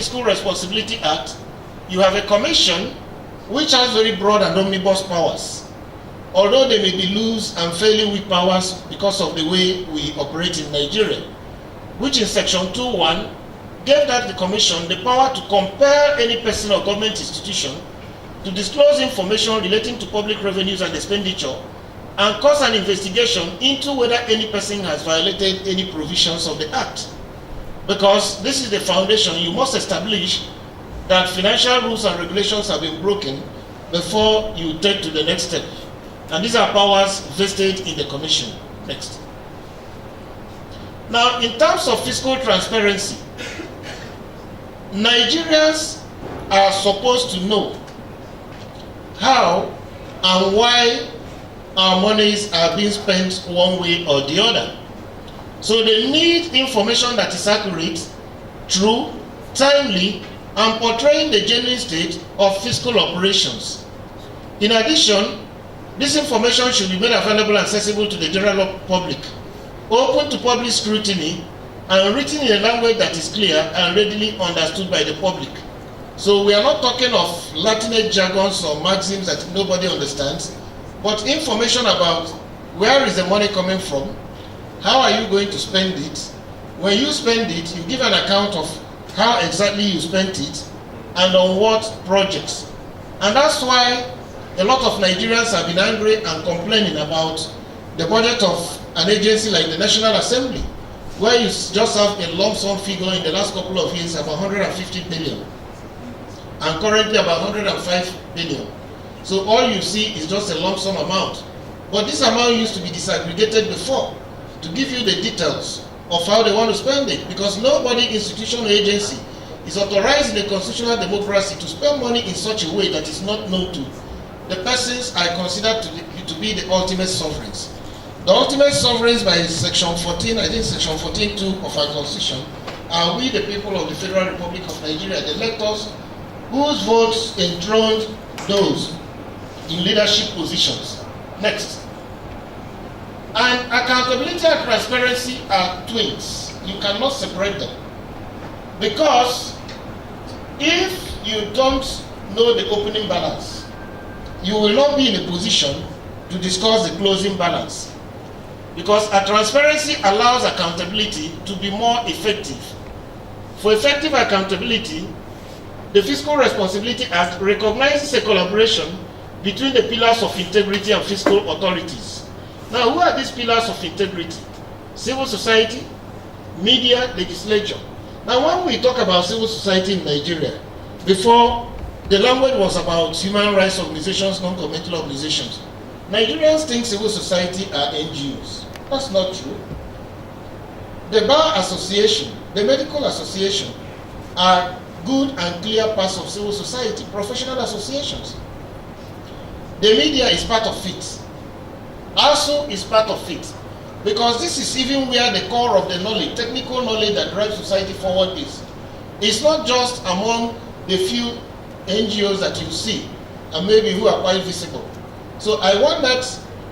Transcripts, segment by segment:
Fiscal Responsibility Act, you have a commission which has very broad and omnibus powers, although they may be loose and fairly weak powers because of the way we operate in Nigeria, which in Section 2.1 gave that the Commission the power to compel any person or government institution to disclose information relating to public revenues and expenditure and cause an investigation into whether any person has violated any provisions of the Act. Because this is the foundation, you must establish that financial rules and regulations have been broken before you take to the next step. And these are powers vested in the Commission. Next. Now, in terms of fiscal transparency, Nigerians are supposed to know how and why our monies are being spent one way or the other. So they need information that is accurate, true, timely, and portraying the genuine state of fiscal operations. In addition, this information should be made available and accessible to the general public, open to public scrutiny, and written in a language that is clear and readily understood by the public. So we are not talking of Latinate jargons or maxims that nobody understands, but information about where is the money coming from, how are you going to spend it, when you spend it, you give an account of how exactly you spent it, and on what projects. And that's why a lot of Nigerians have been angry and complaining about the budget of an agency like the National Assembly, where you just have a lump sum figure in the last couple of years of 150 billion, and currently about 105 billion. So all you see is just a lump sum amount. But this amount used to be disaggregated before to give you the details of how they want to spend it, because nobody, institution or agency, is authorized in a constitutional democracy to spend money in such a way that is not known to the persons I consider to be the ultimate sovereigns. The ultimate sovereigns by Section 14, I think Section 14.2 of our Constitution, are we the people of the Federal Republic of Nigeria, the electors whose votes enthroned those in leadership positions. Next. And accountability and transparency are twins. You cannot separate them. Because if you don't know the opening balance, you will not be in a position to discuss the closing balance. Because a transparency allows accountability to be more effective. For effective accountability, the Fiscal Responsibility Act recognizes a collaboration between the pillars of integrity and fiscal authorities. Now, who are these pillars of integrity? Civil society, media, legislature. Now, when we talk about civil society in Nigeria, before the language was about human rights organizations, non-governmental organizations. Nigerians think civil society are NGOs. That's not true. The Barr Association, the Medical Association, are good and clear parts of civil society, professional associations. The media is part of it. ASU is part of it. Because this is even where the core of the knowledge, technical knowledge that drives society forward is. It's not just among the few NGOs that you see, and maybe who are quite visible. So I want that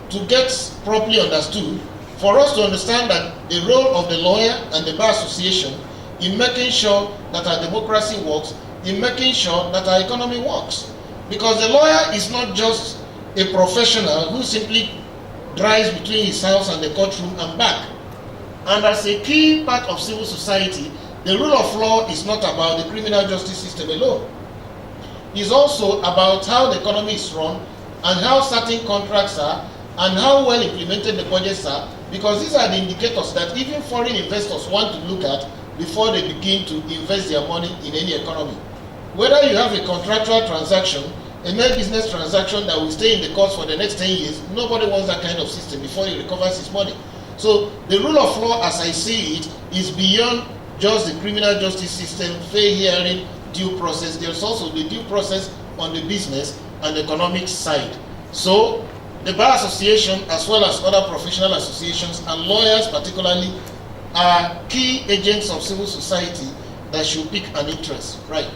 to get properly understood, for us to understand that the role of the lawyer and the Bar Association in making sure that our democracy works, in making sure that our economy works. Because the lawyer is not just a professional who simply drives between his house and the courtroom and back. And as a key part of civil society, the rule of law is not about the criminal justice system alone. It's also about how the economy is run and how certain contracts are and how well implemented the budgets are, because these are the indicators that even foreign investors want to look at before they begin to invest their money in any economy. Whether you have a contractual transaction, a mere business transaction that will stay in the courts for the next 10 years, nobody wants that kind of system before he recovers his money. So the rule of law, as I see it, is beyond just the criminal justice system, fair hearing, due process. There's also the due process on the business and economic side. So the Bar Association, as well as other professional associations and lawyers particularly, are key agents of civil society that should pick an interest. Right.